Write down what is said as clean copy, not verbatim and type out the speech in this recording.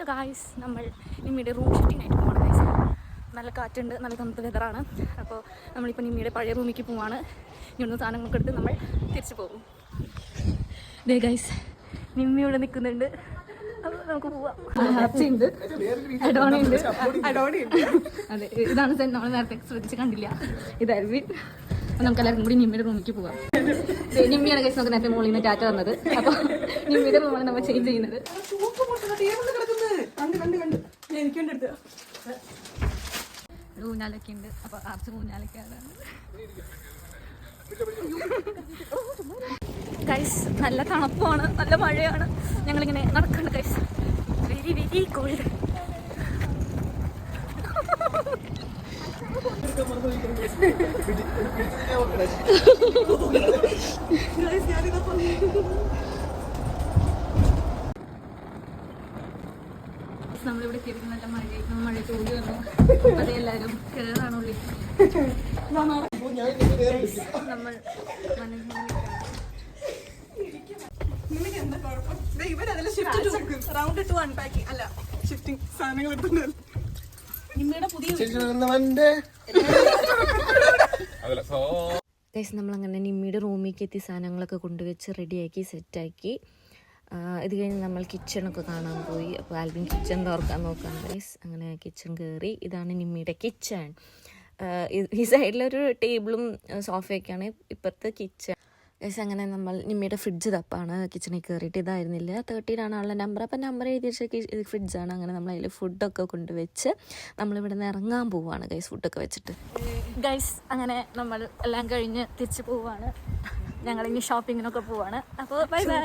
Guys നമ്മൾ നിമ്മിയുടെ room shifting ആയിട്ട് പോവാണ് ഗായ്സ്. നല്ല കാറ്റുണ്ട്, നല്ല തണുത്ത വെതറാണ്. അപ്പോൾ നമ്മളിപ്പോൾ നിമ്മിയുടെ പഴയ റൂമിലേക്ക് പോവാണ്. ഇങ്ങോട്ട് സാധനങ്ങളൊക്കെ എടുത്ത് നമ്മൾ തിരിച്ചു പോകും. ദേ ഗായ്സ്, നിമ്മി ഇവിടെ നിൽക്കുന്നുണ്ട്. അപ്പോൾ നമുക്ക് പോവാം. ഹാപ്പി ഉണ്ട്, അഡോണി ഉണ്ട്. അതെ, ഇതാണ് നമ്മൾ നേരത്തെ ശ്രദ്ധിച്ച് കണ്ടില്ല. ഇതായിരുന്നു. അപ്പോൾ നമുക്ക് എല്ലാവർക്കും കൂടി നിമ്മിയുടെ റൂമിലേക്ക് പോവാം. നിമ്മിയാണ് ഗൈസ് നമുക്ക് നേരത്തെ മോളിൽ നിന്ന് ടാറ്റ വന്നത്. അപ്പോൾ നിമ്മിയുടെ റൂമാണ് നമ്മൾ ചേഞ്ച് ചെയ്യുന്നത്. ഊഞ്ഞാലൊക്കെ ഉണ്ട്. അപ്പോൾ ആർച്ച് ഊഞ്ഞാലൊക്കെയാണ് ഗൈസ്. നല്ല തണുപ്പാണ്, നല്ല മഴയാണ്. ഞങ്ങളിങ്ങനെ നടക്കുന്നുണ്ട് ഗൈസ്. Very very called. നമ്മളിവിടെ കയറി നല്ല മഴ ചോദി വന്നു. അതെ, എല്ലാവരും കിണറാണ് ഉള്ളിൽ. നമ്മൾ നമ്മളങ്ങനെ നിമ്മിയുടെ റൂമിലേക്ക് എത്തി സാധനങ്ങളൊക്കെ കൊണ്ടുവച്ച് റെഡിയാക്കി സെറ്റാക്കി. ഇത് കഴിഞ്ഞ് നമ്മൾ കിച്ചണൊക്കെ കാണാൻ പോയി. അപ്പോൾ ആൽബിൻ കിച്ചൺ തുറക്കാൻ നോക്കാം ഗൈസ്. അങ്ങനെ കിച്ചൺ കയറി. ഇതാണ് നിമ്മിയുടെ കിച്ചൺ. ഈ സൈഡിലൊരു ടേബിളും സോഫയൊക്കെയാണ് ഇപ്പുറത്തെ കിച്ചൺ ഗൈസ്. അങ്ങനെ നമ്മൾ നിമ്മിയുടെ ഫ്രിഡ്ജ് തപ്പാണ്. കിച്ചണിൽ കയറിയിട്ട് ഇതായിരുന്നില്ല, 13 ആളുടെ നമ്പർ. അപ്പം നമ്പർ എഴുതി വെച്ച ഫ്രിഡ്ജാണ്. അങ്ങനെ നമ്മൾ അതിൽ ഫുഡൊക്കെ കൊണ്ടുവച്ച് നമ്മളിവിടെ നിന്ന് ഇറങ്ങാൻ പോവുകയാണ് ഗൈസ്, ഫുഡൊക്കെ വെച്ചിട്ട് ഗൈസ്. അങ്ങനെ നമ്മൾ എല്ലാം കഴിഞ്ഞ് തിരിച്ച് പോവുകയാണ്. ഞങ്ങളിനി ഷോപ്പിങ്ങിനൊക്കെ പോവാണ്. അപ്പോൾ ബൈ ബൈ.